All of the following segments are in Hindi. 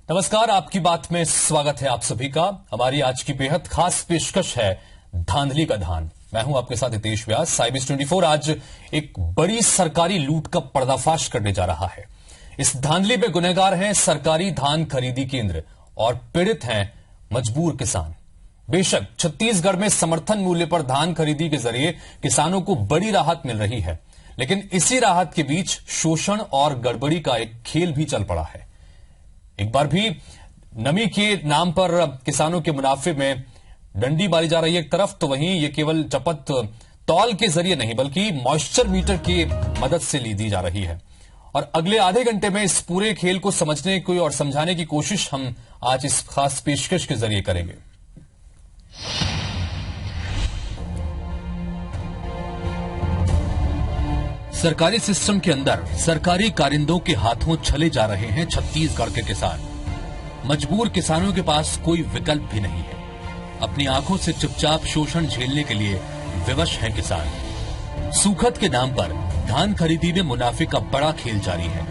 नमस्कार, आपकी बात में स्वागत है आप सभी का। हमारी आज की बेहद खास पेशकश है धांधली का धान। मैं हूं आपके साथ हितेश व्यास। साइबिस 24 आज एक बड़ी सरकारी लूट का पर्दाफाश करने जा रहा है। इस धांधली में गुनहगार हैं सरकारी धान खरीदी केंद्र और पीड़ित हैं मजबूर किसान। बेशक छत्तीसगढ़ में समर्थन मूल्य पर धान खरीदी के जरिए किसानों को बड़ी राहत मिल रही है, लेकिन इसी राहत के बीच शोषण और गड़बड़ी का एक खेल भी चल पड़ा है। एक बार भी नमी के नाम पर किसानों के मुनाफे में डंडी मारी जा रही है एक तरफ, तो वहीं ये केवल चपत तौल के जरिए नहीं बल्कि मॉइस्चर मीटर की मदद से ली जा रही है। और अगले आधे घंटे में इस पूरे खेल को समझने की और समझाने की कोशिश हम आज इस खास पेशकश के जरिए करेंगे। सरकारी सिस्टम के अंदर सरकारी कारिंदों के हाथों छले जा रहे हैं छत्तीसगढ़ के किसान। मजबूर किसानों के पास कोई विकल्प भी नहीं है। अपनी आंखों से चुपचाप शोषण झेलने के लिए विवश हैं किसान। सूखत के नाम पर धान खरीदी में मुनाफे का बड़ा खेल जारी है।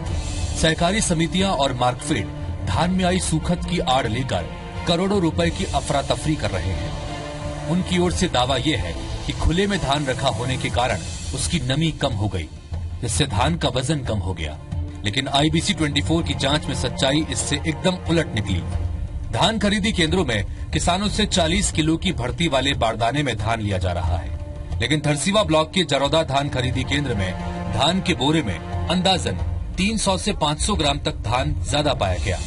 सहकारी समितियां और मार्कफेड धान में आई सूखत की आड़ लेकर करोड़ों रुपए की अफरा तफरी कर रहे हैं। उनकी ओर से दावा यह है कि खुले में धान रखा होने के कारण उसकी नमी कम हो गई, जिससे धान का वजन कम हो गया। लेकिन आईबीसी 24 की जांच में सच्चाई इससे एकदम उलट निकली। धान खरीदी केंद्रों में किसानों से 40 किलो की भर्ती वाले बारदाने में धान लिया जा रहा है, लेकिन धरसीवा ब्लॉक के जरौदा धान खरीदी केंद्र में धान के बोरे में अंदाजन 300 से 500 ग्राम तक धान ज्यादा पाया गया।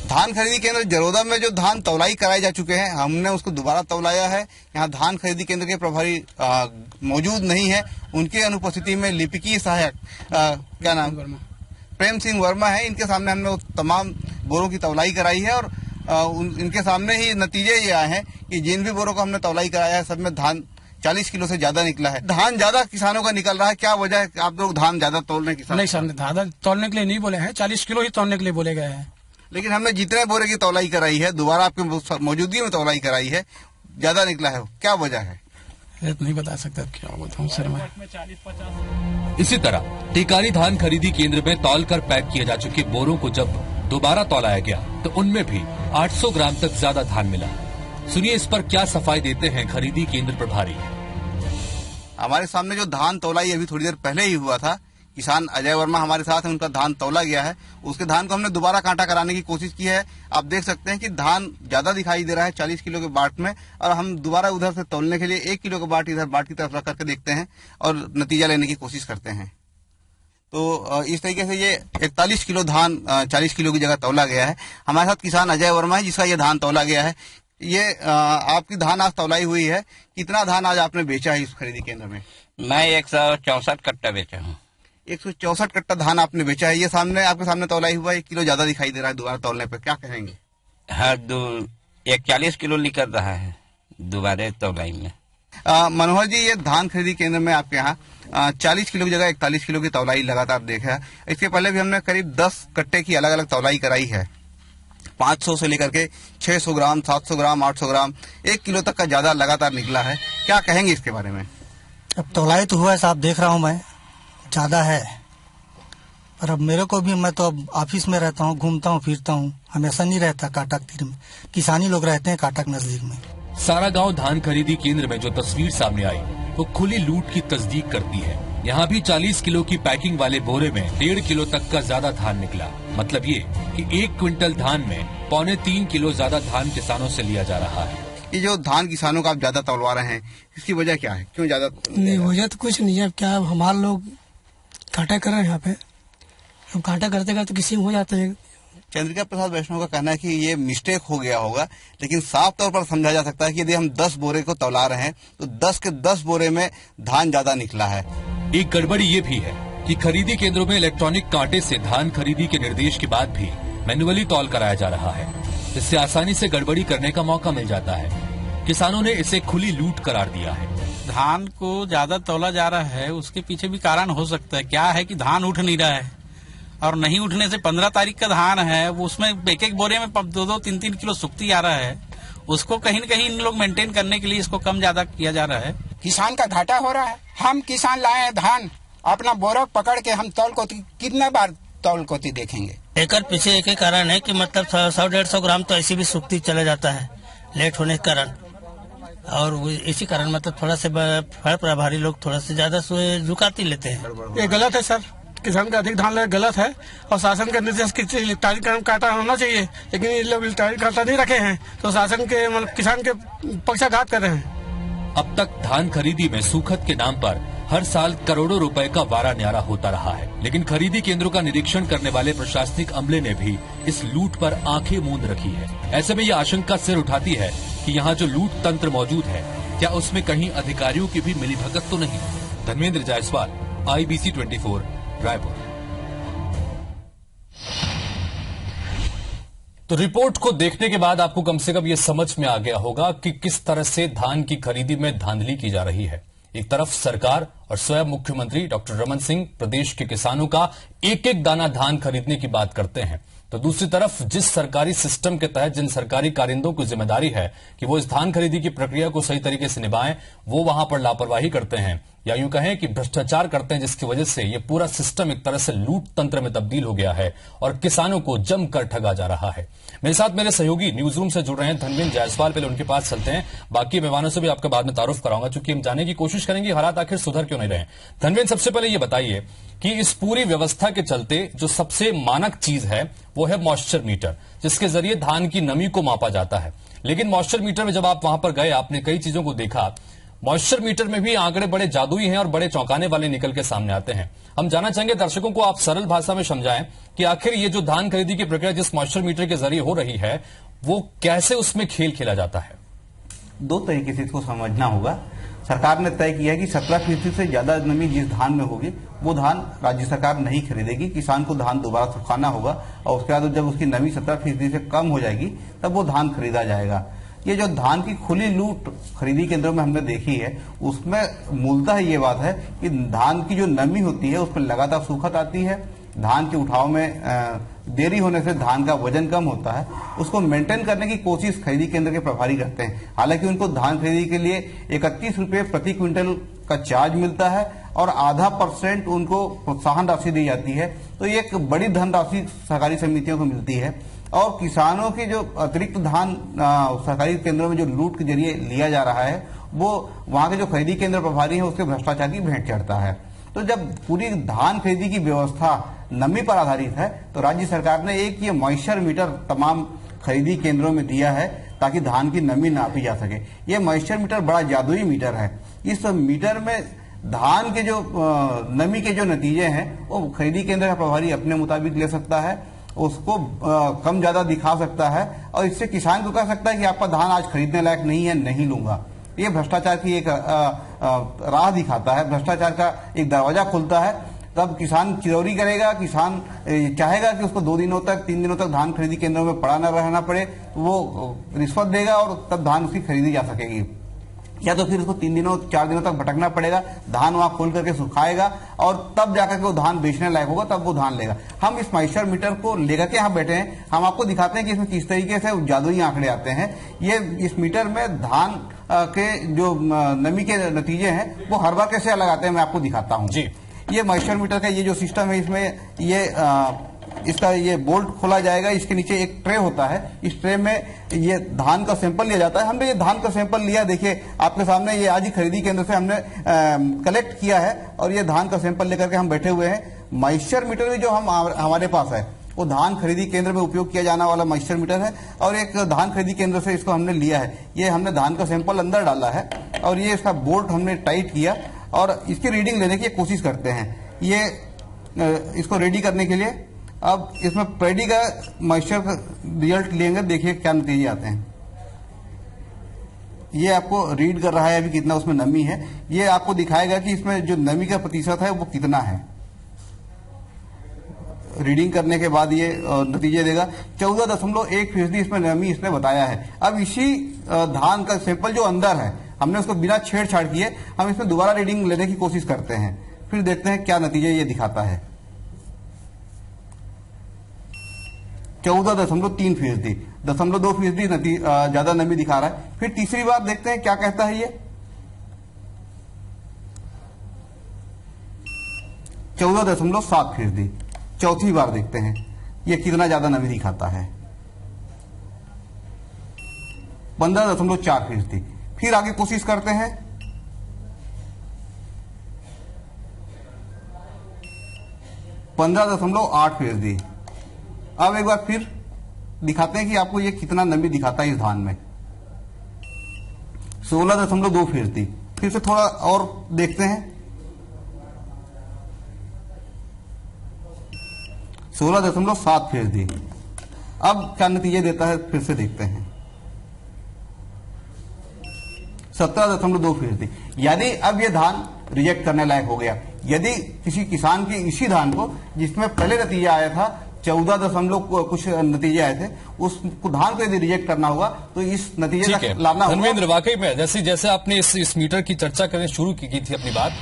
धान खरीदी केंद्र जरोदा में जो धान तौलाई कराए जा चुके हैं, हमने उसको दोबारा तौलाया है। यहाँ धान खरीदी केंद्र के प्रभारी मौजूद नहीं है। उनके अनुपस्थिति में लिपिकीय सहायक क्या नाम प्रेम सिंह वर्मा है, इनके सामने हमने वो तमाम बोरों की तौलाई कराई है और इनके सामने ही नतीजे ये आए हैं कि जिन भी बोरों को हमने तौलाई कराया है सब में धान 40 किलो से ज्यादा निकला है। धान ज्यादा किसानों का निकल रहा है, क्या वजह है? आप लोग धान ज्यादा तोलने किसान? नहीं सर, ज्यादा तोलने के लिए नहीं बोले हैं, 40 किलो ही तोलने के लिए बोले गए हैं। लेकिन हमने जितने बोरे की तौलाई कराई है, दोबारा आपके मौजूदगी में तौलाई कराई है, ज्यादा निकला है, क्या वजह है? नहीं बता सकता, क्या बताऊं सर मैं। इसी तरह टिकारी धान खरीदी केंद्र में तौल कर पैक किए जा चुके बोरों को जब दोबारा तौलाया गया तो उनमें भी 800 ग्राम तक ज्यादा धान मिला। सुनिए इस पर क्या सफाई देते हैं खरीदी केंद्र प्रभारी। हमारे सामने जो धान तौलाई अभी थोड़ी देर पहले ही हुआ था, किसान अजय वर्मा हमारे साथ है, उनका धान तौला गया है। उसके धान को हमने दोबारा कांटा कराने की कोशिश की है। आप देख सकते हैं कि धान ज्यादा दिखाई दे रहा है 40 किलो के बाट में, और हम दोबारा उधर से तौलने के लिए 1 किलो का बाट इधर बाट की तरफ रख करके देखते हैं और नतीजा लेने की कोशिश करते हैं। तो इस तरीके से ये 41 किलो धान 40 किलो की जगह तौला गया है। हमारे साथ किसान अजय वर्मा है जिसका ये धान तौला गया है। ये आपकी धान आज तौलाई हुई है, कितना धान आज आपने बेचा है इस खरीदी केंद्र में? मैं 164 कट्टा बेचा हूँ। 164 कट्टा धान आपने बेचा है। ये सामने आपके सामने तौलाई हुआ 1 किलो ज्यादा दिखाई दे रहा है दोबारा तौलने पे, क्या कहेंगे? हाँ, 41 किलो निकल रहा है दोबारा तौलाई में। मनोहर जी, ये धान खरीदी केंद्र में आपके यहाँ 40 किलो की जगह 41 किलो की तौलाई लगातार देखा है। इसके पहले भी हमने करीब 10 कट्टे की अलग अलग तौलाई कराई है। 500 से लेकर के 600 ग्राम, 700 ग्राम, 800 ग्राम, 1 किलो तक का ज्यादा लगातार निकला है। क्या कहेंगे इसके बारे में? अब तौलाई तो हुआ है साहब, देख रहा हूँ मैं, ज्यादा है। पर अब मेरे को भी, मैं तो अब ऑफिस में रहता हूँ, घूमता हूँ फिरता हूँ, हमेशा नहीं रहता काटक तीर में। किसानी लोग रहते हैं काटक नजदीक में। सारा गांव धान खरीदी केंद्र में जो तस्वीर सामने आई वो खुली लूट की तस्दीक करती है। यहाँ भी 40 किलो की पैकिंग वाले बोरे में 1.5 किलो तक का ज्यादा धान निकला। मतलब ये कि 1 क्विंटल धान में 2.25 किलो ज्यादा धान किसानों से लिया जा रहा है। ये जो धान किसानों का आप ज्यादा तौलवा रहे हैं, इसकी वजह क्या है? क्यों ज्यादा? नहीं, वजह तो कुछ नहीं है। क्या हमारे लोग कांटा कर रहे हैं यहाँ पे, हम कांटा करते करते किसी हो जाते हैं। चंद्रिका प्रसाद वैष्णव का कहना है कि ये मिस्टेक हो गया होगा, लेकिन साफ तौर पर समझा जा सकता है कि यदि हम 10 बोरे को तौला रहे हैं तो 10 के 10 बोरे में धान ज्यादा निकला है। एक गड़बड़ी ये भी है कि खरीदी केंद्रों में इलेक्ट्रॉनिक कांटे से धान खरीदी के निर्देश के बाद भी मैन्युअली तौल कराया जा रहा है। इससे आसानी से गड़बड़ी करने का मौका मिल जाता है। किसानों ने इसे खुली लूट करार दिया है। धान को ज्यादा तौला जा रहा है, उसके पीछे भी कारण हो सकता है। क्या है कि धान उठ नहीं रहा है, और नहीं उठने से 15 तारीख का धान है, वो उसमें एक एक बोरे में 2-2, 3-3 किलो सुक्ति आ रहा है। उसको कहीं न कहीं इन लोग मेंटेन करने के लिए इसको कम ज्यादा किया जा रहा है। किसान का घाटा हो रहा है। हम किसान लाए हैं धान, अपना बोरा पकड़ के हम तौल कोती कितना बार तौल कोती देखेंगे? एकड़ पीछे एक ही कारण है कि मतलब 100-150 ग्राम तो ऐसी भी सूखती चला जाता है लेट होने के कारण, और इसी कारण मतलब थोड़ा से फल प्रभारी लोग थोड़ा से ज्यादा झुकाती लेते हैं। ये गलत है सर, किसान का अधिक धान लेना गलत है और शासन के निर्देश की तारीख काटा होना चाहिए, लेकिन ये लोग तारीख काटा नहीं रखे हैं तो शासन के मतलब किसान के पक्षाघात कर रहे हैं। अब तक धान खरीदी में सूखत के नाम पर हर साल करोड़ों रुपए का वारा न्यारा होता रहा है, लेकिन खरीदी केंद्रों का निरीक्षण करने वाले प्रशासनिक अमले ने भी इस लूट पर आंखें मूंद रखी है। ऐसे में ये आशंका सिर उठाती है कि यहाँ जो लूट तंत्र मौजूद है, क्या उसमें कहीं अधिकारियों की भी मिलीभगत तो नहीं। धर्मेंद्र जायसवाल, IBC 24, रायपुर। तो रिपोर्ट को देखने के बाद आपको कम से कम ये समझ में आ गया होगा कि किस तरह से धान की खरीदी में धांधली की जा रही है। एक तरफ सरकार और स्वयं मुख्यमंत्री डॉक्टर रमन सिंह प्रदेश के किसानों का एक एक दाना धान खरीदने की बात करते हैं, तो दूसरी तरफ जिस सरकारी सिस्टम के तहत जिन सरकारी कारिंदों की जिम्मेदारी है कि वो इस धान खरीदी की प्रक्रिया को सही तरीके से निभाएं, वो वहां पर लापरवाही करते हैं या यूं कहें कि भ्रष्टाचार करते हैं, जिसकी वजह से ये पूरा सिस्टम एक तरह से लूट तंत्र में तब्दील हो गया है और किसानों को जमकर ठगा जा रहा है। मेरे साथ मेरे सहयोगी न्यूज रूम से जुड़ रहे हैं धर्मेंद्र जायसवाल, पहले उनके पास चलते हैं, बाकी मेहमानों से भी आपका बाद में तारुफ कराऊंगा, चूंकि हम जानने की कोशिश करेंगे हालात आखिर सुधर क्यों नहीं रहे। धर्मेंद्र, सबसे पहले ये बताइए कि इस पूरी व्यवस्था के चलते जो सबसे मानक चीज है वो है मॉइस्चर मीटर, जिसके जरिए धान की नमी को मापा जाता है। लेकिन मॉइस्चर मीटर में जब आप वहां पर गए, आपने कई चीजों को देखा, मॉइस्चर मीटर में भी आंकड़े बड़े जादुई हैं और बड़े चौंकाने वाले निकल के सामने आते हैं। हम जानना चाहेंगे दर्शकों को, आप सरल भाषा में समझाएं कि आखिर ये जो धान खरीदी की प्रक्रिया जिस मॉइस्चर मीटर के जरिए हो रही है, वो कैसे उसमें खेल खेला जाता है। दो तरीके से इसको समझना होगा। सरकार ने तय किया है कि 17% से ज्यादा नमी जिस धान में होगी वो धान राज्य सरकार नहीं खरीदेगी, किसान को धान दोबारा सुखाना होगा और उसके बाद जब उसकी नमी 17% से कम हो जाएगी तब वो धान खरीदा जाएगा। ये जो धान की खुली लूट खरीदी केंद्रों में हमने देखी है, उसमें मूलतः ये बात है कि धान की जो नमी होती है उसमें लगातार सूखत आती है, धान के उठाव में देरी होने से धान का वजन कम होता है, उसको मेंटेन करने की कोशिश खरीदी केंद्र के प्रभारी करते हैं। हालांकि उनको धान खरीदी के लिए 31 रुपये प्रति क्विंटल का चार्ज मिलता है और आधा % उनको प्रोत्साहन राशि दी जाती है, तो ये एक बड़ी धनराशि सहकारी समितियों को मिलती है। और किसानों की जो अतिरिक्त धान सरकारी केंद्रों में जो लूट के जरिए लिया जा रहा है, वो वहां के जो खरीदी केंद्र प्रभारी हैं उसके भ्रष्टाचार की भेंट चढ़ता है। तो जब पूरी धान खरीदी की व्यवस्था नमी पर आधारित है, तो राज्य सरकार ने एक ये मॉइस्चर मीटर तमाम खरीदी केंद्रों में दिया है ताकि धान की नमी नापी जा सके। ये मॉइस्चर मीटर बड़ा जादुई मीटर है। इस मीटर में धान के जो नमी के जो नतीजे हैं वो खरीदी केंद्र का प्रभारी अपने मुताबिक ले सकता है, उसको कम ज्यादा दिखा सकता है और इससे किसान को कह सकता है कि आपका धान आज खरीदने लायक नहीं है, नहीं लूंगा। ये भ्रष्टाचार की एक राह दिखाता है, भ्रष्टाचार का एक दरवाजा खुलता है। तब किसान चिरौरी करेगा, किसान चाहेगा कि उसको 2 दिनों तक 3 दिनों तक धान खरीदी केंद्रों में पड़ा न रहना पड़े, वो रिश्वत देगा और तब धान उसकी खरीदी जा सकेगी। या तो फिर उसको 3 दिनों 4 दिनों तक भटकना पड़ेगा, धान वहां खोल करके सुखाएगा और तब जाकर के वो धान बेचने लायक होगा, तब वो धान लेगा। हम इस मॉइस्चर मीटर को लेकर के यहाँ बैठे हैं, हम आपको दिखाते हैं कि इसमें किस तरीके से जादुई आंकड़े आते हैं। ये इस मीटर में धान के जो नमी के नतीजे हैं वो हर बार कैसे अलग आते हैं, मैं आपको दिखाता हूँ जी। ये मॉइस्चर मीटर का ये जो सिस्टम है, इसमें ये इसका ये बोल्ट खोला जाएगा, इसके नीचे एक ट्रे होता है, इस ट्रे में ये धान का सैंपल लिया जाता है। हमने ये धान का सैंपल लिया, देखिए आपके सामने, ये आज ही खरीदी केंद्र से हमने कलेक्ट किया है और ये धान का सैंपल लेकर के हम बैठे हुए हैं। मॉइस्चर मीटर भी जो हमारे पास है वो धान खरीदी केंद्र में उपयोग किया जाने वाला मॉइस्चर मीटर है और एक धान खरीदी केंद्र से इसको हमने लिया है। ये हमने धान का सैंपल अंदर डाला है और ये इसका बोल्ट हमने टाइट किया और इसकी रीडिंग लेने की कोशिश करते हैं। ये इसको रेडी करने के लिए अब इसमें पैडी का मॉइस्चर का रिजल्ट लेंगे, देखिए क्या नतीजे आते हैं। ये आपको रीड कर रहा है अभी कितना उसमें नमी है, ये आपको दिखाएगा कि इसमें जो नमी का प्रतिशत है वो कितना है। रीडिंग करने के बाद ये नतीजे देगा 14.1% इसमें नमी इसने बताया है। अब इसी धान का सैंपल जो अंदर है, हमने उसको बिना छेड़छाड़ किए हम इसमें दोबारा रीडिंग लेने की कोशिश करते हैं, फिर देखते हैं क्या नतीजे ये दिखाता है। 14.3%, 0.2% ज्यादा नमी दिखा रहा है। फिर तीसरी बार देखते हैं क्या कहता है ये, 14.7%। चौथी बार देखते हैं ये कितना ज्यादा नमी दिखाता है, 15.4%। फिर आगे कोशिश करते हैं, 15.8%। अब एक बार फिर दिखाते हैं कि आपको ये कितना नमी दिखाता है इस धान में, 16.2%। फिर से थोड़ा और देखते हैं, 16.7%। अब क्या नतीजे देता है फिर से देखते हैं, 17.2%। यानी अब ये धान रिजेक्ट करने लायक हो गया। यदि किसी किसान के इसी धान को, जिसमें पहले नतीजा आया था 14 कुछ नतीजे आए थे, उस धान को यदि रिजेक्ट करना होगा तो इस नतीजे तक लाना होगा। धर्मेंद्र, वाकई में जैसे आपने इस मीटर की चर्चा करने शुरू की थी अपनी बात,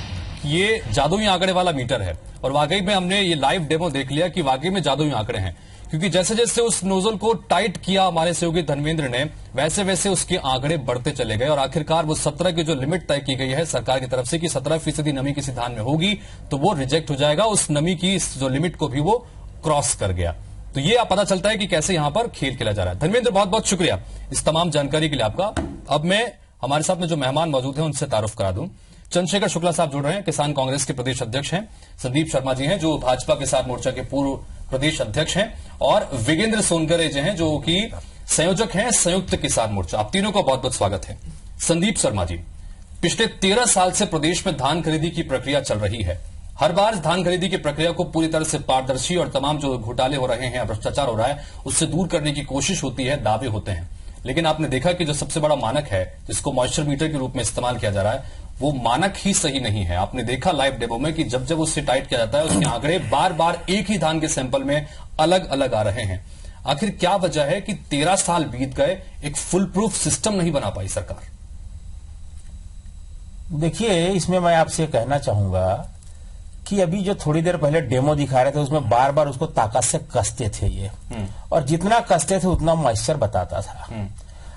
ये जादुई आंकड़े वाला मीटर है, और वाकई में हमने ये लाइव डेमो देख लिया कि वाकई में जादुई आंकड़े हैं, क्योंकि जैसे जैसे उस नोजल को टाइट किया हमारे सहयोगी धर्मेंद्र ने, वैसे वैसे उसके आंकड़े बढ़ते चले गए, और आखिरकार वो 17 की जो लिमिट तय की गई है सरकार की तरफ से कि 17% नमी किसी धान में होगी तो वो रिजेक्ट हो जाएगा, उस नमी की जो लिमिट को भी वो क्रॉस कर गया। तो ये आप पता चलता है कि कैसे यहां पर खेल खेला जा रहा है। धर्मेंद्र, बहुत बहुत शुक्रिया इस तमाम जानकारी के लिए आपका। अब मैं हमारे साथ में जो मेहमान मौजूद हैं उनसे तारुफ करा दूं। चंद्रशेखर शुक्ला साहब जुड़ रहे हैं, किसान कांग्रेस के प्रदेश अध्यक्ष हैं। संदीप शर्मा जी हैं जो भाजपा किसान मोर्चा के पूर्व प्रदेश अध्यक्ष हैं, और विगेंद्र सोनकरे जी हैं जो कि संयोजक हैं संयुक्त किसान मोर्चा। आप तीनों का बहुत बहुत स्वागत है। संदीप शर्मा जी, पिछले 13 साल से प्रदेश में धान खरीदी की प्रक्रिया चल रही है। हर बार धान खरीदी की प्रक्रिया को पूरी तरह से पारदर्शी और तमाम जो घोटाले हो रहे हैं, भ्रष्टाचार हो रहा है, उससे दूर करने की कोशिश होती है, दावे होते हैं। लेकिन आपने देखा कि जो सबसे बड़ा मानक है जिसको मॉइस्चर मीटर के रूप में इस्तेमाल किया जा रहा है, वो मानक ही सही नहीं है। आपने देखा लाइव डेमो में कि जब जब उससे टाइट किया जाता है उसके आंकड़े बार बार एक ही धान के सैंपल में अलग अलग आ रहे हैं। आखिर क्या वजह है कि 13 साल बीत गए, एक फुल प्रूफ सिस्टम नहीं बना पाई सरकार? देखिए, इसमें मैं आपसे कहना चाहूंगा कि अभी जो थोड़ी देर पहले डेमो दिखा रहे थे उसमें बार बार उसको ताकत से कसते थे ये, और जितना कसते थे उतना मॉइस्चर बताता था।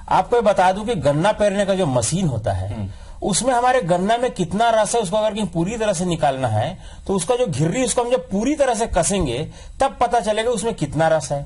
आपको बता दूं कि गन्ना पेरने का जो मशीन होता है उसमें हमारे गन्ना में कितना रस है उसको अगर कहीं पूरी तरह से निकालना है तो उसका जो घिर्री उसको हम जब पूरी तरह से कसेंगे तब पता चलेगा उसमें कितना रस है।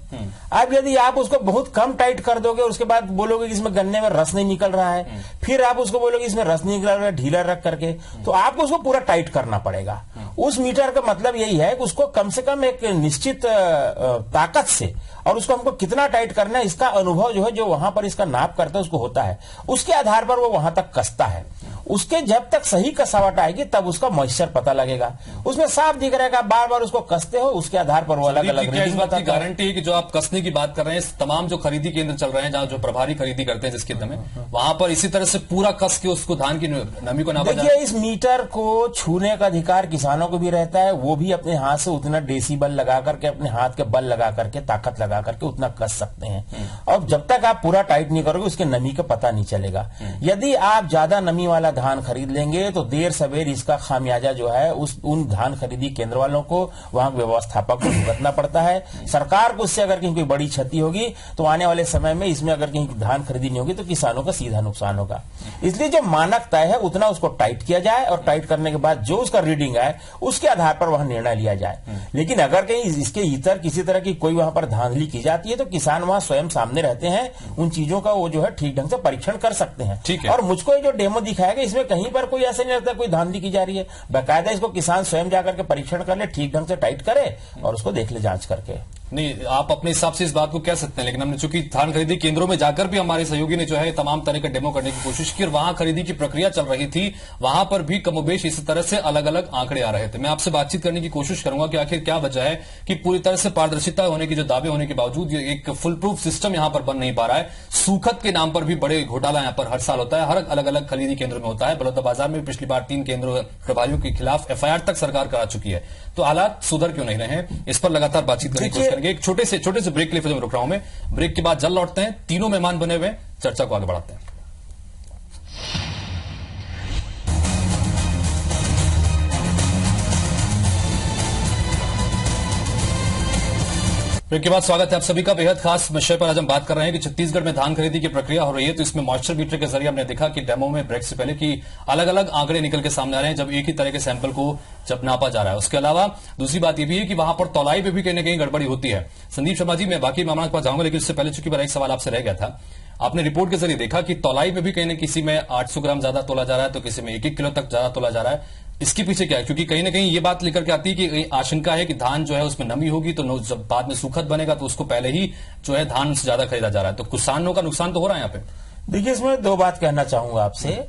अब यदि आप उसको बहुत कम टाइट कर दोगे और उसके बाद बोलोगे कि इसमें गन्ने में रस नहीं निकल रहा है, फिर आप उसको बोलोगे इसमें रस नहीं निकल रहा है ढीला रख करके, तो आपको उसको पूरा टाइट करना पड़ेगा। उस मीटर का मतलब यही है कि उसको कम से कम एक निश्चित ताकत से, और उसको हमको कितना टाइट करना है इसका अनुभव जो है, जो वहां पर इसका नाप करता है उसको होता है, उसके आधार पर वो वहां तक कसता है। उसके जब तक सही कसावट आएगी तब उसका मॉइस्चर पता लगेगा। उसमें साफ दिख रहेगा, बार बार उसको कसते हो, उसके आधार पर वो अलग अलग रीडिंग बताता है। गारंटी है कि जो आप कसने की बात कर रहे हैं, तमाम जो खरीदी केंद्र चल रहे हैं जहां जो प्रभारी खरीदी करते हैं जिसके दम वहां पर इसी तरह से पूरा कस के उसको धान की नमी को नापा। देखिए, इस मीटर को छूने का अधिकार किसानों को भी रहता है, वो भी अपने हाथ से उतना डेसिबल लगा करके, अपने हाथ के बल लगा करके, ताकत लगा करके उतना कस सकते हैं। और जब तक आप पूरा टाइट नहीं करोगे उसके नमी का पता नहीं चलेगा। यदि आप ज्यादा नमी वाला धान खरीद लेंगे तो देर सवेर इसका खामियाजा जो है उन धान खरीदी केंद्र वालों को, वहां व्यवस्थापक को भुगतना पड़ता है। सरकार को उससे अगर कहीं कोई बड़ी क्षति होगी तो आने वाले समय में इसमें अगर कहीं धान खरीदी नहीं होगी तो किसानों का सीधा नुकसान होगा। इसलिए जो मानक तय है उतना उसको टाइट किया जाए, और टाइट करने के बाद जो उसका रीडिंग आए उसके आधार पर वहां निर्णय लिया जाए। लेकिन अगर कहीं इसके इतर किसी तरह की कोई वहां पर धांधली की जाती है तो किसान वहां स्वयं सामने रहते हैं, उन चीजों का वो जो है ठीक ढंग से परीक्षण कर सकते हैं। और मुझको ये जो डेमो दिखाएगा इसमें कहीं पर कोई ऐसा नहीं लगता कोई धांधली की जा रही है। बाकायदा इसको किसान स्वयं जाकर के परीक्षण कर ले, ठीक ढंग से टाइट करे और उसको देख ले जांच करके। नहीं, आप अपने हिसाब से इस बात को कह सकते हैं, लेकिन हमने चूंकि धान खरीदी केंद्रों में जाकर भी हमारे सहयोगी ने जो है तमाम तरह का डेमो करने की कोशिश की, और वहां खरीदी की प्रक्रिया चल रही थी, वहां पर भी कमोबेश इसी तरह से अलग अलग आंकड़े आ रहे थे। मैं आपसे बातचीत करने की कोशिश करूंगा कि आखिर क्या वजह है कि पूरी तरह से पारदर्शिता होने की जो दावे होने के बावजूद एक फुल प्रूफ सिस्टम यहां पर बन नहीं पा रहा है। सूखत के नाम पर भी बड़े घोटाला यहां पर हर साल होता है, हर अलग अलग खरीदी केंद्र में होता है। बलौदाबाजार में पिछली बार 3 केंद्र प्रभारियों के खिलाफ एफआईआर तक सरकार करा चुकी है। तो हालात सुधर क्यों नहीं रहे हैं, इस पर लगातार बातचीत करने की कोशिश करेंगे। एक छोटे से ब्रेक के लिए रुक रहा हूं मैं, ब्रेक के बाद जल्द लौटते हैं। तीनों मेहमान बने हुए, चर्चा को आगे बढ़ाते हैं। ब्रेक के बाद स्वागत है आप सभी का। बेहद खास विषय पर आज हम बात कर रहे हैं कि छत्तीसगढ़ में धान खरीदी की प्रक्रिया हो रही है, तो इसमें मॉइस्चर मीटर के जरिए हमने देखा कि डेमो में ब्रेक से पहले कि अलग अलग आंकड़े निकल के सामने आ रहे हैं जब एक ही तरह के सैंपल को जब नापा जा रहा है। उसके अलावा दूसरी बात यह भी है कि वहां पर तौलाई पे भी कहीं ना कहीं गड़बड़ी होती है। संदीप शर्मा जी, मैं बाकी मामला के पास जाऊंगा, लेकिन उससे पहले चूंकि मेरा एक सवाल आपसे रह गया था। आपने रिपोर्ट के जरिए देखा कि तौलाई में भी कहीं ना किसी में 800 ग्राम ज्यादा तोला जा रहा है, तो किसी में 1-1 किलो तक ज्यादा तोला जा रहा है। इसके पीछे क्या है? क्योंकि कहीं ना कहीं ये बात लेकर के आती है कि आशंका है कि धान जो है उसमें नमी होगी, तो जब बाद में सूखत बनेगा तो उसको पहले ही जो है धान से ज्यादा खरीदा जा रहा है, तो किसानों का नुकसान तो हो रहा है यहाँ पे। देखिए, इसमें दो बात कहना चाहूंगा आपसे।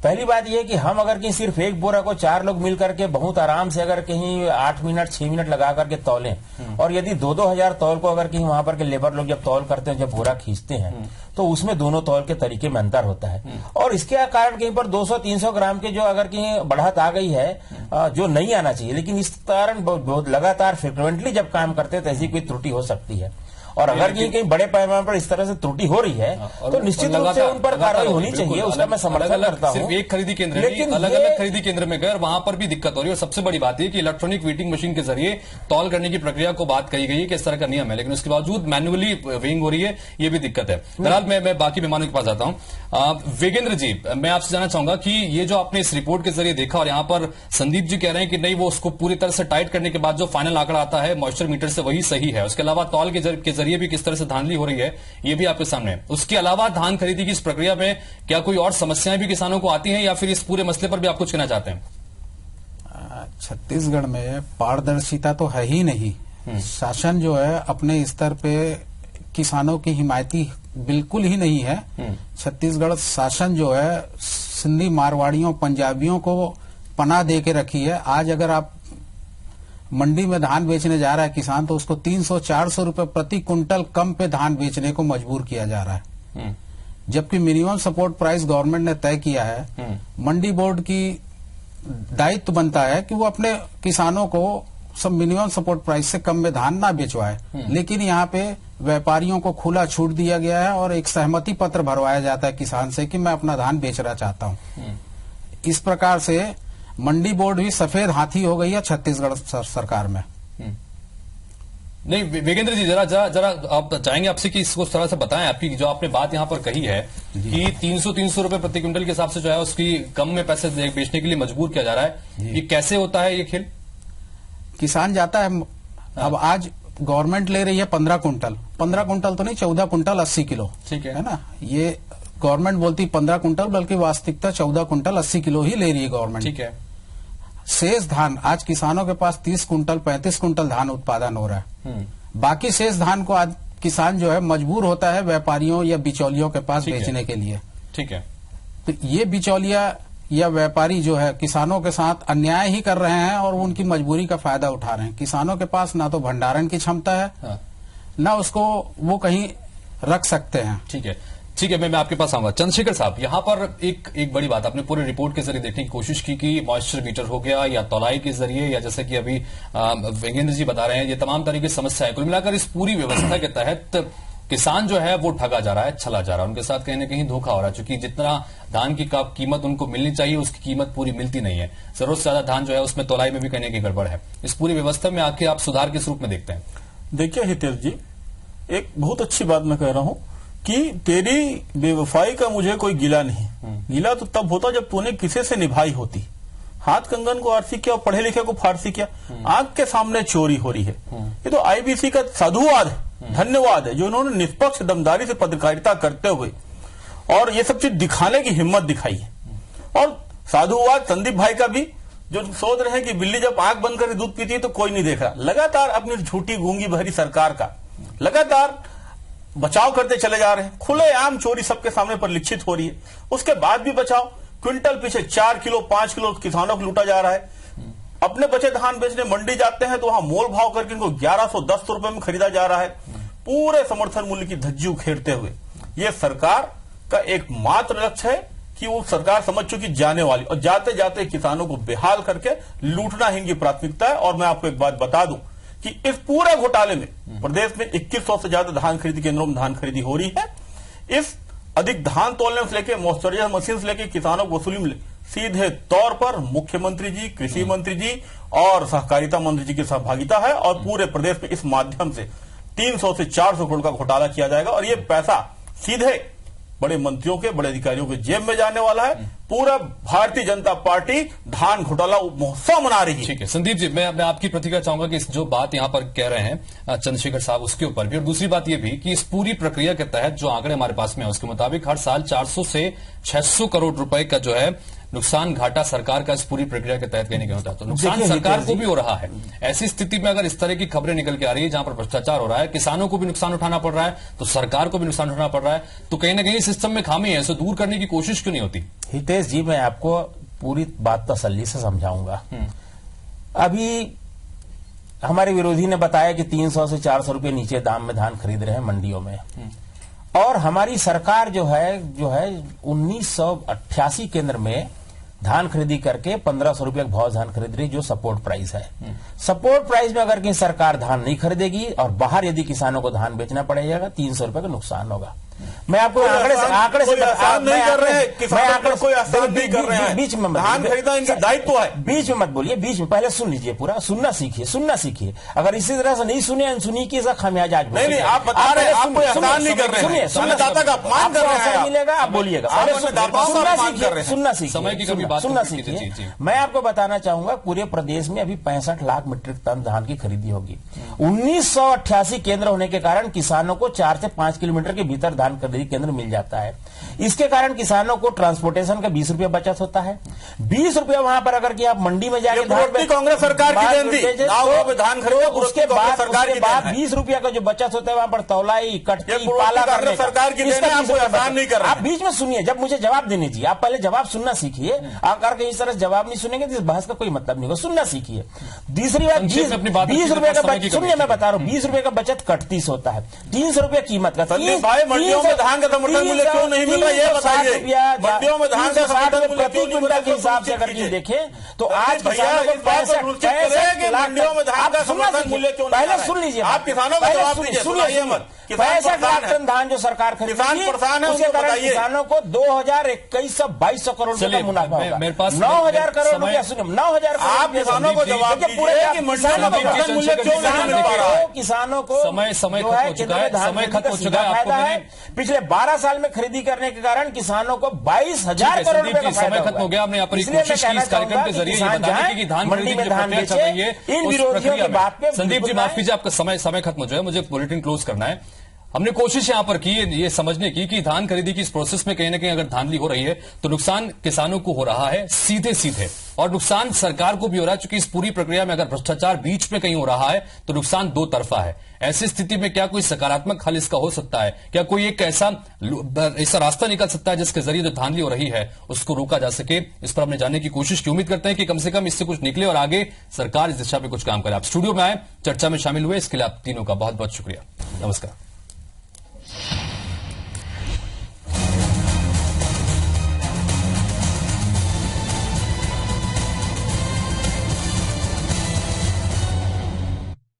पहली बात यह कि हम अगर कहीं सिर्फ एक बोरा को 4 लोग मिल करके बहुत आराम से अगर कहीं 8 मिनट 6 मिनट लगा करके तौलें, और यदि 2-2 हजार तौल को अगर कहीं वहां पर के लेबर लोग जब तौल करते हैं, जब बोरा खींचते हैं, तो उसमें दोनों तौल के तरीके में अंतर होता है। और इसके कारण कहीं पर 200-300 ग्राम के जो अगर कहीं बढ़त आ गई है, जो नहीं आना चाहिए, लेकिन इस कारण बहुत लगातार फ्रिक्वेंटली जब काम करते हैं तो ऐसी कोई त्रुटि हो सकती है। और अगर कहीं बड़े पैमाने पर इस तरह से त्रुटि हो रही है तो निश्चित रूप से उन पर कार्रवाई होनी चाहिए, उसका मैं समर्थन करता हूं। सिर्फ एक खरीदी केंद्र लेकिन अलग अलग खरीदी केंद्र में गए, वहां पर भी दिक्कत हो रही है। और सबसे बड़ी बात है कि इलेक्ट्रॉनिक वेटिंग मशीन के जरिए तौल करने की प्रक्रिया को बात कही गई है कि इस तरह का नियम है, लेकिन उसके बावजूद मैन्युअली वेइंग हो रही है, ये भी दिक्कत है। बहरहाल मैं बाकी मेहमानों के पास जाता हूं। वेगेंद्र जी, मैं आपसे जानना चाहूंगा कि ये जो आपने इस रिपोर्ट के जरिए देखा, और यहाँ पर संदीप जी कह रहे हैं कि नहीं, वो उसको पूरी तरह से टाइट करने के बाद जो फाइनल आंकड़ा आता है मॉइस्चर मीटर से वही सही है। उसके अलावा तौल के जरिए भी किस तरह से धांधली हो रही है, ये भी आपके सामने है। उसके अलावा धान खरीदी की इस प्रक्रिया में क्या कोई और समस्याएं भी किसानों को आती हैं, या फिर इस पूरे मसले पर भी आप कुछ कहना चाहते हैं? छत्तीसगढ़ में पारदर्शिता तो है ही नहीं। शासन जो है अपने स्तर पे किसानों की हिमायती बिल्कुल ही नहीं है। छत्तीसगढ़ शासन जो है सिंधी, मारवाड़ियों, पंजाबियों को पनाह दे के रखी है। आज अगर आप मंडी में धान बेचने जा रहा है किसान, तो उसको 300-400 रुपए प्रति कुंटल कम पे धान बेचने को मजबूर किया जा रहा है, जबकि मिनिमम सपोर्ट प्राइस गवर्नमेंट ने तय किया है। मंडी बोर्ड की दायित्व बनता है कि वो अपने किसानों को सब मिनिमम सपोर्ट प्राइस से कम में धान ना बेचवाए, लेकिन यहाँ पे व्यापारियों को खुला छूट दिया गया है और एक सहमति पत्र भरवाया जाता है किसान से कि मैं अपना धान बेचना चाहता हूँ। इस प्रकार से मंडी बोर्ड भी सफेद हाथी हो गई है छत्तीसगढ़ सरकार में। नहीं वेगेंद्र जी, जरा आप चाहेंगे आपसे कि इसको इस तरह से बताएं, आपकी जो आपने बात यहाँ पर कही है कि 300 रुपए प्रति क्विंटल के हिसाब से जो है उसकी कम में पैसे बेचने के लिए मजबूर किया जा रहा है, ये कैसे होता है ये खेल? किसान जाता है, अब आज गवर्नमेंट ले रही है 15 कुंटल, 15 कुंटल तो नहीं, 14 कुंटल 80 किलो, ठीक है ना। ये गवर्नमेंट बोलती 15 कुंटल, बल्कि वास्तविकता 14 कुंटल 80 किलो ही ले रही है गवर्नमेंट, ठीक है। शेष धान आज किसानों के पास 30 कुंटल 35 कुंटल धान उत्पादन हो रहा है। बाकी शेष धान को आज किसान जो है मजबूर होता है व्यापारियों या बिचौलियों के पास बेचने के लिए, ठीक है। तो ये बिचौलिया या व्यापारी जो है किसानों के साथ अन्याय ही कर रहे हैं और उनकी मजबूरी का फायदा उठा रहे हैं। किसानों के पास ना तो भंडारण की क्षमता है, ना उसको वो कहीं रख सकते हैं, ठीक है। ठीक है, मैं आपके पास आऊंगा। चंद्रशेखर साहब, यहाँ पर एक बड़ी बात आपने पूरे रिपोर्ट के जरिए देखने की कोशिश की कि मॉइस्चर मीटर हो गया या तौलाई के जरिए, या जैसे कि अभी वेगेंद्र जी बता रहे हैं, ये तमाम तरह की समस्या है। कुल मिलाकर इस पूरी व्यवस्था के तहत किसान जो है वो ठगा जा रहा है, छला जा रहा है, उनके साथ कहीं ना कहीं धोखा हो रहा है, क्योंकि जितना धान की कीमत उनको मिलनी चाहिए उसकी कीमत पूरी मिलती नहीं है। जरूरत से ज्यादा धान जो है उसमें तौलाई में भी कहीं ना कहीं गड़बड़ है। इस पूरी व्यवस्था में आके आप सुधार किस रूप में देखते हैं? देखिए हितेश जी, एक बहुत अच्छी बात मैं कह रहा हूं कि तेरी बेवफाई का मुझे कोई गिला नहीं। गिला तो तब होता जब तूने किसी से निभाई होती। हाथ कंगन को आरसी किया और पढ़े लिखे को फारसी किया, आंख के सामने चोरी हो रही है। ये तो आईबीसी का साधुवाद है, धन्यवाद है, जो उन्होंने निष्पक्ष दमदारी से पत्रकारिता करते हुए और ये सब चीज दिखाने की हिम्मत दिखाई है। और साधुवाद संदीप भाई का भी, जो सोच रहे हैं कि बिल्ली जब आंख बंद करके दूध पीती है तो कोई नहीं देख रहा। लगातार अपनी झूठी गूंगी भरी सरकार का लगातार बचाव करते चले जा रहे हैं। खुलेआम चोरी सबके सामने परिलक्षित हो रही है, उसके बाद भी बचाव। क्विंटल पीछे 4 किलो 5 किलो किसानों को लूटा जा रहा है। अपने बचे धान बेचने मंडी जाते हैं तो वहां मोल भाव करके इनको 1110 रुपए में खरीदा जा रहा है, पूरे समर्थन मूल्य की धज्जी उखेड़ते हुए। ये सरकार का एकमात्र लक्ष्य है कि वो सरकार समझ चुकी जाने वाली, और जाते जाते किसानों को बेहाल करके लूटना ही इनकी प्राथमिकता है। और मैं आपको एक बात बता दूं कि इस पूरे घोटाले में प्रदेश में 2100 से ज्यादा धान खरीदी केंद्रों में धान खरीदी हो रही है। इस अधिक धान तोलने से लेकर मॉइस्चराइजर मशीन से लेकर किसानों को वसूली मिले, सीधे तौर पर मुख्यमंत्री जी, कृषि मंत्री जी और सहकारिता मंत्री जी की सहभागिता है। और पूरे प्रदेश में इस माध्यम से 300 से 400 करोड़ का घोटाला किया जाएगा और ये पैसा सीधे बड़े मंत्रियों के, बड़े अधिकारियों के जेब में जाने वाला है। पूरा भारतीय जनता पार्टी धान घोटाला महोत्सव मना रही है। ठीक है संदीप जी, मैं आपकी प्रतिक्रिया चाहूंगा कि इस जो बात यहां पर कह रहे हैं चंद्रशेखर साहब, उसके ऊपर भी। और दूसरी बात यह भी कि इस पूरी प्रक्रिया के तहत जो आंकड़े हमारे पास में है उसके मुताबिक हर साल 400 से 600 करोड़ रुपए का जो है नुकसान घाटा सरकार का इस पूरी प्रक्रिया के तहत कहीं होता है। तो नुकसान सरकार को भी हो रहा है। ऐसी स्थिति में अगर इस तरह की खबरें निकल के आ रही है जहां पर भ्रष्टाचार हो रहा है, किसानों को भी नुकसान उठाना पड़ रहा है, तो सरकार को भी नुकसान उठाना पड़ रहा है, तो कहीं ना कहीं सिस्टम में खामी है। इसे दूर करने की कोशिश क्यों नहीं होती? हितेश जी, मैं आपको पूरी बात तसल्ली से समझाऊंगा। अभी हमारे विरोधी ने बताया कि 300 से 400 रुपए नीचे दाम में धान खरीद रहे हैं मंडियों में, और हमारी सरकार जो है 1988 केंद्र में धान खरीदी करके 1500 रुपए का भाव धान खरीद रही, जो सपोर्ट प्राइस है। सपोर्ट प्राइस में अगर कहीं सरकार धान नहीं खरीदेगी और बाहर यदि किसानों को धान बेचना पड़ेगा, 300 रुपए का नुकसान होगा। मैं आपको आंकड़े से नहीं कर रहे हैं, किसानों कोई आसान नहीं कर रहे हैं। बीच में धान खरीदना इनका दायित्व है। बीच में मत बोलिए, बीच में पहले सुन लीजिए, पूरा सुनना सीखिए। अगर इसी तरह से नहीं सुने अनसुनी की खामियाजा आज नहीं, आप बता रहे हैं, आप कोई आसान नहीं कर रहे हैं, अन्नदाता का अपमान कर रहे हैं। मिलेगा आप बोलिएगा, सुनना सीखिए। मैं आपको बताना चाहूंगा पूरे प्रदेश में अभी 65 लाख मीट्रिक टन धान की खरीदी होगी। 1988 केंद्र होने के कारण किसानों को 4 से 5 किलोमीटर के भीतर धान खरीदी केंद्र मिल जाता है। इसके कारण किसानों को ट्रांसपोर्टेशन का 20 रुपया बचत होता है। 20 रुपया वहां पर अगर कि आप मंडी में जाकर कांग्रेस सरकार की देन थी, धान खरीदो, उसके बाद 20 रुपया का जो बचत होता है वहां पर तौलाई, कटती, पाला करने सरकार की देन है, आप कोई आसान नहीं कर रहे। आप बीच में सुनिए, जब मुझे जवाब देने दीजिए। आप पहले जवाब सुनना सीखिए। अगर कहीं तरह जवाब नहीं सुनेंगे तो इस बहस का कोई मतलब नहीं होगा। सुनना सीखिए। दूसरी बात, 20 रुपए का बचत, सुनिए मैं बता रहा हूँ, 20 रुपए का बचत 31 होता है, 300 रुपया कीमत का। भाई मंडियों में धान का समर्थन मूल्य क्यों नहीं मिल रहा, ये बताइए। मंडियों में धान का समर्थन मूल्य प्रति क्विंटल के हिसाब से अगर देखें तो आज किसानों को 65 मंडियों में धान का समर्थन मूल्य क्यों? पहले सुन लीजिए, आप किसानों का जवाब दीजिए, सुनाइए मत। 65 लाख टन धान जो सरकार खरीदी, उसके कारण किसानों को 2021-2200 करोड़ रुपए का मुनाफा होगा। 9,000 करोड़ रुपया, सुनिए, 9,000 करोड़। आप किसानों को जवाब दीजिए कि मंडियों में समर्थन मूल्य क्यों नहीं मिल पा रहा है? किसानों को समय खत्म हो चुका है। फायदा है। पिछले 12 साल में खरीदी करने के कारण किसानों को 22,000 करोड़ रुपए का समय खत्म हो गया। हमने यहाँ पर कोशिश की इस कार्यक्रम के जरिए ये बताने की धान मंडी में धान बेचे, इन विरोधियों की बात पे। संदीप जी माफ कीजिए, आपका समय खत्म हो जाए, मुझे बुलेटिन क्लोज करना है। हमने कोशिश यहां पर की ये समझने की कि धान खरीदी की इस प्रोसेस में कहीं ना कहीं अगर धांधली हो रही है तो नुकसान किसानों को हो रहा है सीधे, और नुकसान सरकार को भी हो रहा है, क्योंकि इस पूरी प्रक्रिया में अगर भ्रष्टाचार बीच में कहीं हो रहा है तो नुकसान दो तरफा है। ऐसी स्थिति में क्या कोई सकारात्मक हल इसका हो सकता है? क्या कोई एक ऐसा रास्ता निकल सकता है जिसके जरिए जो धांधली हो रही है उसको रोका जा सके? इस पर हमने जानने की कोशिश की। उम्मीद करते हैं कि कम से कम इससे कुछ निकले और आगे सरकार इस दिशा में कुछ काम करे। आप स्टूडियो में आए, चर्चा में शामिल हुए, इसके लिए आप तीनों का बहुत बहुत शुक्रिया। नमस्कार।